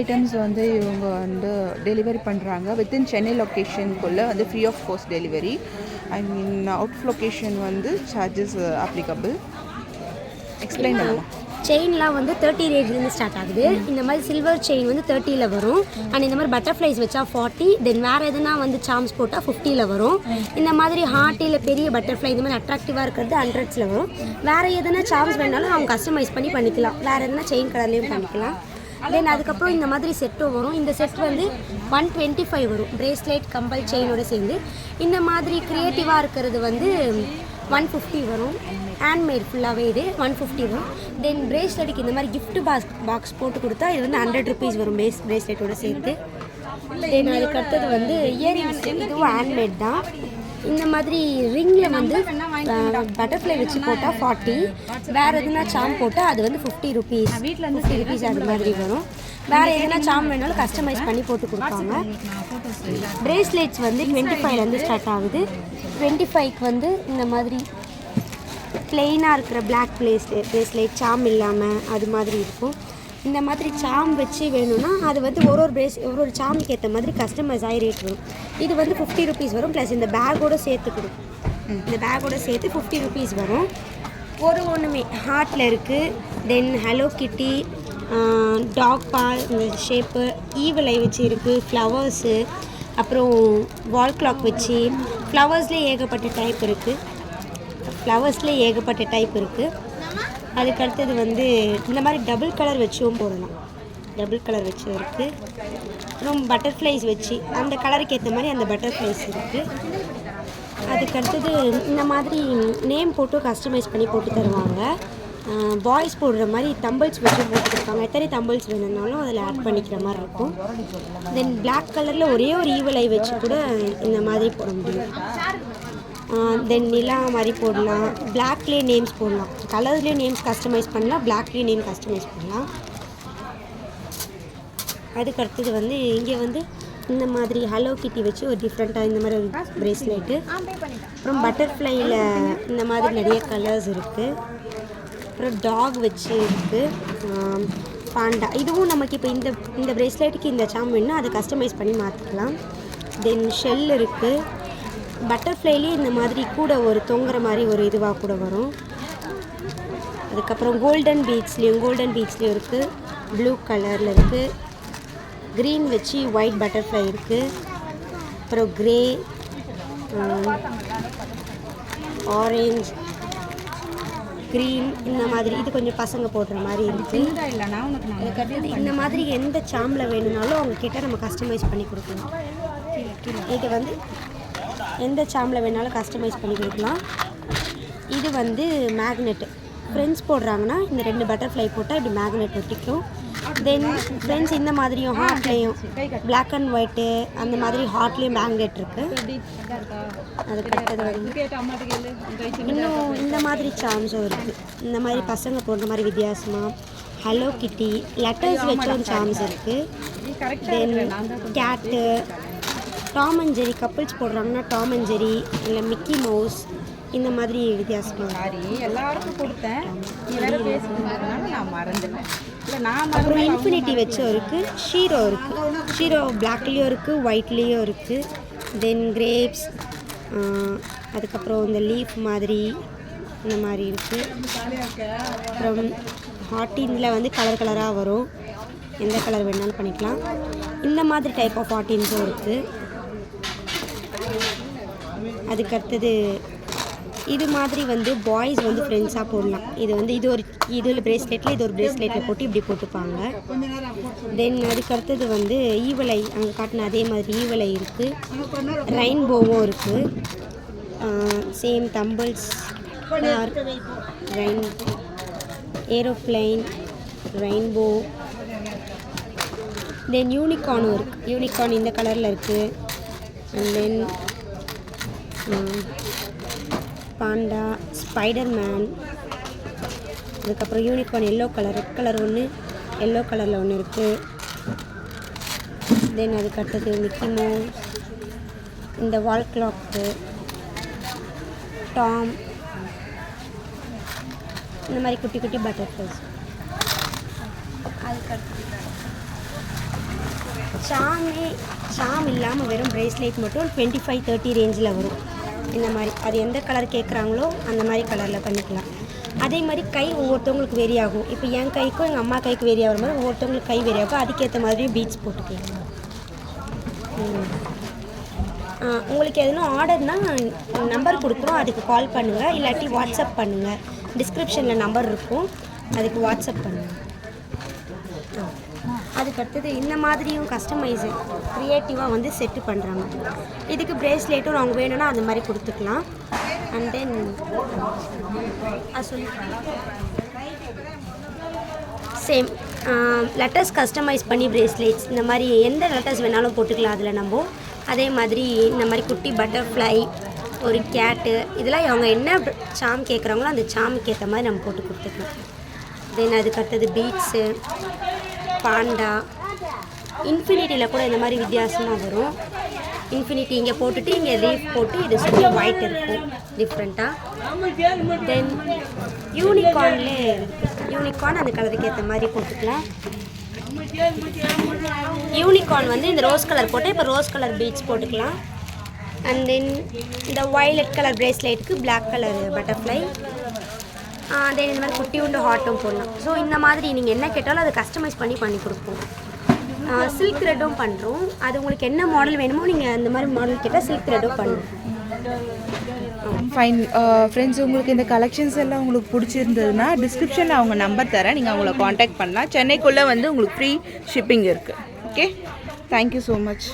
Items வந்து இவங்க வந்து டெலிவரி பண்ணுறாங்க. வித்தின் சென்னை லொக்கேஷனுக்குள்ளே வந்து free of cost delivery. I mean out of location வந்து சார்ஜஸ் அப்ளிகபிள். எக்ஸ்பிளைன் பண்ணலாம். செயின்லாம் வந்து 30 ரேஞ்சிலேருந்து ஸ்டார்ட் ஆகுது. இந்த மாதிரி சில்வர் செயின் வந்து 30ல் வரும். அண்ட் இந்த மாதிரி பட்டர்ஃப்ளைஸ் வச்சா 40. தென் வேறு எதுனா வந்து சாம்ஸ் போட்டால் 50ல் வரும். இந்த மாதிரி ஹார்ட்டில் பெரிய பட்டர்ஃப்ளை இந்த மாதிரி அட்ராக்டிவாக இருக்கிறது 100ஸில் வரும். வேறு எதுனா சாம்ஸ் வேணாலும் அவங்க கஸ்டமைஸ் பண்ணி பண்ணிக்கலாம். வேறு எதுனா செயின் கலர்லேயும் பண்ணிக்கலாம். தென் அதுக்கப்புறம் இந்த மாதிரி செட்டும் வரும். இந்த செட் வந்து 125 வரும். பிரேஸ்லெட் கம்பல் செயினோடு சேர்ந்து. இந்த மாதிரி க்ரியேட்டிவாக இருக்கிறது வந்து 150 வரும். ஹேண்ட்மேட் ஃபுல்லாகவே இது 150 வரும். தென் பிரேஸ்லெட்டுக்கு இந்த மாதிரி கிஃப்ட் பாக்ஸ் போட்டு கொடுத்தா இது வந்து 100 ருபீஸ் வரும் பிரேஸ்லெட்டோடு சேர்த்து. தென் அதுக்கடுத்தது வந்து இயரிங்ஸ், இதுவும் ஹேண்ட்மேட் தான். இந்த மாதிரி ரிங்கில் வந்து பட்டர்ஃப்ளை வச்சு போட்டால் 40. வேறு எதுனா சாம் போட்டால் அது வந்து 50 ருபீஸ், 50 ருபீஸ் அது மாதிரி வரும். வேறு எதுனா சாம் வேணாலும் கஸ்டமைஸ் பண்ணி போட்டு கொடுப்பாங்க. பிரேஸ்லெட்ஸ் வந்து 25லேருந்து ஸ்டார்ட் ஆகுது. 25க்கு வந்து இந்த மாதிரி பிளெயினாக இருக்கிற பிளாக் பிரேஸ்லெட் சாம் இல்லாமல் அது மாதிரி இருக்கும். இந்த மாதிரி சாம் வச்சு வேணும்னா அது வந்து ஒரு சாமுக்கு ஏற்ற மாதிரி கஸ்டமைஸ் ஆகி ரேட் வரும். இது வந்து 50 ருபீஸ் வரும். ப்ளஸ் இந்த பேக்கோடு சேர்த்து கொடுக்கும். இந்த பேக்கோடு சேர்த்து 50 ருபீஸ் வரும். ஒன்றுமே ஹார்ட்டில் இருக்குது. தென் ஹலோ கிட்டி, டாக் பால் இந்த ஷேப்பு, ஈவில் ஐ வச்சு இருக்குது, ஃப்ளவர்ஸு, அப்புறம் வால் கிளாக் வச்சு, ஃப்ளவர்ஸ்லேயே ஏகப்பட்ட டைப் இருக்குது. அதுக்கடுத்தது வந்து இந்த மாதிரி டபுள் கலர் வச்சும் போடலாம். டபுள் கலர் வச்சு இருக்குது. அப்புறம் பட்டர்ஃப்ளைஸ் வச்சு அந்த கலருக்கு ஏற்ற மாதிரி அந்த பட்டர்ஃப்ளைஸ் இருக்குது. அதுக்கடுத்தது இந்த மாதிரி நேம் போட்டு கஸ்டமைஸ் பண்ணி போட்டு தருவாங்க. பாய்ஸ் போடுற மாதிரி தம்பிள்ஸ் வச்சு போட்டு கொடுப்பாங்க. எத்தனை தம்பிள்ஸ் வேணும்னாலும் அதில் ஆட் பண்ணிக்கிற மாதிரி இருக்கும். தென் பிளாக் கலரில் ஒரே ஒரு ஈவில் ஐ வச்சு கூட இந்த மாதிரி போட முடியும். தென் நிலா மாதிரி போடலாம். பிளாக்லேயே நேம்ஸ் போடலாம். கலர்லேயே நேம்ஸ் கஸ்டமைஸ் பண்ணலாம். பிளாக்லேயே நேம் கஸ்டமைஸ் பண்ணலாம். அதுக்கடுத்தது வந்து இங்கே வந்து இந்த மாதிரி ஹலோ கிட்டி வச்சு ஒரு டிஃப்ரெண்ட்டாக இந்த மாதிரி ஒரு பிரேஸ்லெட்டு. அப்புறம் பட்டர்ஃப்ளையில் இந்த மாதிரி நிறைய கலர்ஸ் இருக்குது. அப்புறம் டாக் வச்சு இருக்குது. பாண்டா, இதுவும் நமக்கு இப்போ இந்த பிரேஸ்லெட்டுக்கு இந்த சாம் வேணும்னா அதை கஸ்டமைஸ் பண்ணி மாற்றிக்கலாம். தென் ஷெல் இருக்குது. பட்டர்ஃப்ளைலேயே இந்த மாதிரி கூட ஒரு தொங்குற மாதிரி ஒரு இதுவாக கூட வரும். அதுக்கப்புறம் கோல்டன் பீட்ஸ்லேயும் இருக்குது. ப்ளூ கலரில் இருக்குது. க்ரீன் வச்சு ஒயிட் பட்டர்ஃப்ளை இருக்குது. அப்புறம் க்ரே, ஆரஞ்ச், க்ரீன் இந்த மாதிரி இது கொஞ்சம் பசங்க போடுற மாதிரி இருக்குது. அதுக்கடுத்து இந்த மாதிரி எந்த சாமில் வேணும்னாலும் அவங்கக்கிட்ட நம்ம கஸ்டமைஸ் பண்ணி கொடுக்கலாம். இது வந்து எந்த சாமில் வேணாலும் கஸ்டமைஸ் பண்ணி கொடுக்கலாம். இது வந்து மேக்னெட்டு. ஃப்ரெண்ட்ஸ் போடுறாங்கன்னா இந்த 2 பட்டர்ஃப்ளை போட்டால் இப்படி மேக்னெட் ஒட்டிக்கும். தென் ஃப்ரெண்ட்ஸ் இந்த மாதிரியும் ஹார்ட்லேயும் பிளாக் அண்ட் ஒயிட்டு அந்த மாதிரி ஹார்ட்லேயும் மேக்னெட் இருக்குது. அதுக்கடுத்தது வந்து இன்னும் இந்த மாதிரி சாம்ஸும் இருக்குது. இந்த மாதிரி பசங்க போடுற மாதிரி வித்தியாசமாக ஹலோ கிட்டி லெட்டர்ஸ் வச்சும் சாம்ஸ் இருக்குது. தென் கேட்டு, டாம் அண்ட் ஜெரி கப்பிள்ஸ் போடுறாங்கன்னா டாம் அண்ட் ஜெரி இல்லை மிக்கி மவுஸ் இந்த மாதிரி வித்தியாசமாக எல்லாருக்கும் கொடுத்தேன். அப்புறம் இன்ஃபினிட்டி வச்சும் இருக்குது. ஷீரோ இருக்குது. ஷீரோ பிளாக்லேயும் இருக்குது, ஒயிட்லேயும் இருக்குது. தென் கிரேப்ஸ், அதுக்கப்புறம் இந்த லீஃப் மாதிரி இந்த மாதிரி இருக்குது. அப்புறம் ஹார்டினில் வந்து கலராக வரும். எந்த கலர் வேணாலும் பண்ணிக்கலாம். இந்த மாதிரி டைப் ஆஃப் ஹார்டின்ஸும் இருக்குது. அதுக்கடுத்தது இது மாதிரி வந்து பாய்ஸ் வந்து ஃப்ரெண்ட்ஸாக போடலாம். இது வந்து இது பிரேஸ்லெட்டில் இது ஒரு பிரேஸ்லெட்டில் போட்டு இப்படி போட்டுப்பாங்க. தென் அதுக்கடுத்தது வந்து ஈவில் ஐ அங்கே காட்டின அதே மாதிரி ஈவில் ஐ இருக்குது. ரெயின்போவும் இருக்குது. சேம் தம்பிள்ஸ், ஏரோப்ளைன், ரெயின்போ. தென் யூனிகார்னும் இருக்குது. யூனிகார்ன் இந்த கலரில் இருக்குது. அண்ட் தென் பாண்டா, ஸ்பைடர்மேன், அதுக்கப்புறம் unicorn yellow colour, red colour ஒன்று, எல்லோ கலரில் ஒன்று இருக்குது. தென் அதுக்கடுத்தது மிக்கி மவுஸ், இந்த வால் கிளாக்கு, டாம், இந்த மாதிரி குட்டி குட்டி பட்டர்ஃப்ளைஸ். அதுக்கடுத்து சாம் இல்லாமல் வெறும் பிரேஸ்லெட் மட்டும் 25-30 ரேஞ்சில் வரும். இந்த மாதிரி அது எந்த கலர் கேட்குறாங்களோ அந்த மாதிரி கலரில் பண்ணிக்கலாம். அதே மாதிரி கை ஒவ்வொருத்தவங்களுக்கு வேரி ஆகும். இப்போ என் கைக்கும் எங்கள் அம்மா கைக்கு வேரி ஆகிற மாதிரி ஒவ்வொருத்தவங்களுக்கு கை வேரி ஆகும். அதுக்கேற்ற மாதிரி பீட்ஸ் போட்டுக்கலாம். உங்களுக்கு எதுனா ஆர்டர்னால் நம்பர் கொடுக்குறோம், அதுக்கு கால் பண்ணுங்கள். இல்லாட்டி வாட்ஸ்அப் பண்ணுங்கள். டிஸ்கிரிப்ஷனில் நம்பர் இருக்கும், அதுக்கு வாட்ஸ்அப் பண்ணுங்கள். அதுக்கடுத்தது இந்த மாதிரியும் கஸ்டமைஸு க்ரியேட்டிவாக வந்து செட்டு பண்ணுறாங்க. இதுக்கு பிரேஸ்லெட்டும் அவங்க வேணும்னா அந்த மாதிரி கொடுத்துக்கலாம். And then same letters customise பண்ணி பிரேஸ்லெட்ஸ் இந்த மாதிரி எந்த லெட்டர்ஸ் வேணாலும் போட்டுக்கலாம் அதில் நம்ம. அதே மாதிரி இந்த மாதிரி குட்டி பட்டர்ஃப்ளை, ஒரு கேட்டு, இதெல்லாம் அவங்க என்ன சாம் கேட்குறாங்களோ அந்த சாமுக்கு ஏற்ற மாதிரி நம்ம போட்டு கொடுத்துக்கலாம். தென் அதுக்கடுத்தது பீட்ஸு, பாண்டா, இன்ஃபினிட்டியில் கூட இந்த மாதிரி வித்தியாசமாக வரும். இன்ஃபினிட்டி இங்கே போட்டுட்டு இங்கே லீஃப் போட்டு இது சுற்றி ஒயிட் இருக்கும் டிஃப்ரெண்ட்டாக. தென் யூனிகார்ன் அந்த கலருக்கு ஏற்ற மாதிரி போட்டுக்கலாம். யூனிகார்ன் வந்து இந்த ரோஸ் கலர் போட்டு இப்போ ரோஸ் கலர் பீட்ஸ் போட்டுக்கலாம். அண்ட் தென் இந்த வயலட் கலர் பிரேஸ்லெட்டுக்கு பிளாக் கலர் பட்டர்ஃப்ளை. தென் இந்த மாதிரி குட்டி உண்டு ஹாட்டும் போடலாம். ஸோ இந்த மாதிரி நீங்கள் என்ன கேட்டாலும் அதை கஸ்டமைஸ் பண்ணி கொடுப்போம். சில்க் த்ரெட்டும் பண்ணுறோம். அது உங்களுக்கு என்ன மாடல் வேணுமோ நீங்கள் அந்த மாதிரி மாடல் கேட்டால் சில்க் த்ரெட்டும் பண்ணுறோம். ஃபைன் ஃப்ரெண்ட்ஸ், உங்களுக்கு இந்த கலெக்ஷன்ஸ் எல்லாம் உங்களுக்கு பிடிச்சிருந்ததுன்னா டிஸ்கிரிப்ஷனில் அவங்க நம்பர் தரேன், நீங்கள் அவங்கள காண்டாக்ட் பண்ணலாம். சென்னைக்குள்ளே வந்து உங்களுக்கு ஃப்ரீ ஷிப்பிங் இருக்குது. Okay, thank you so much.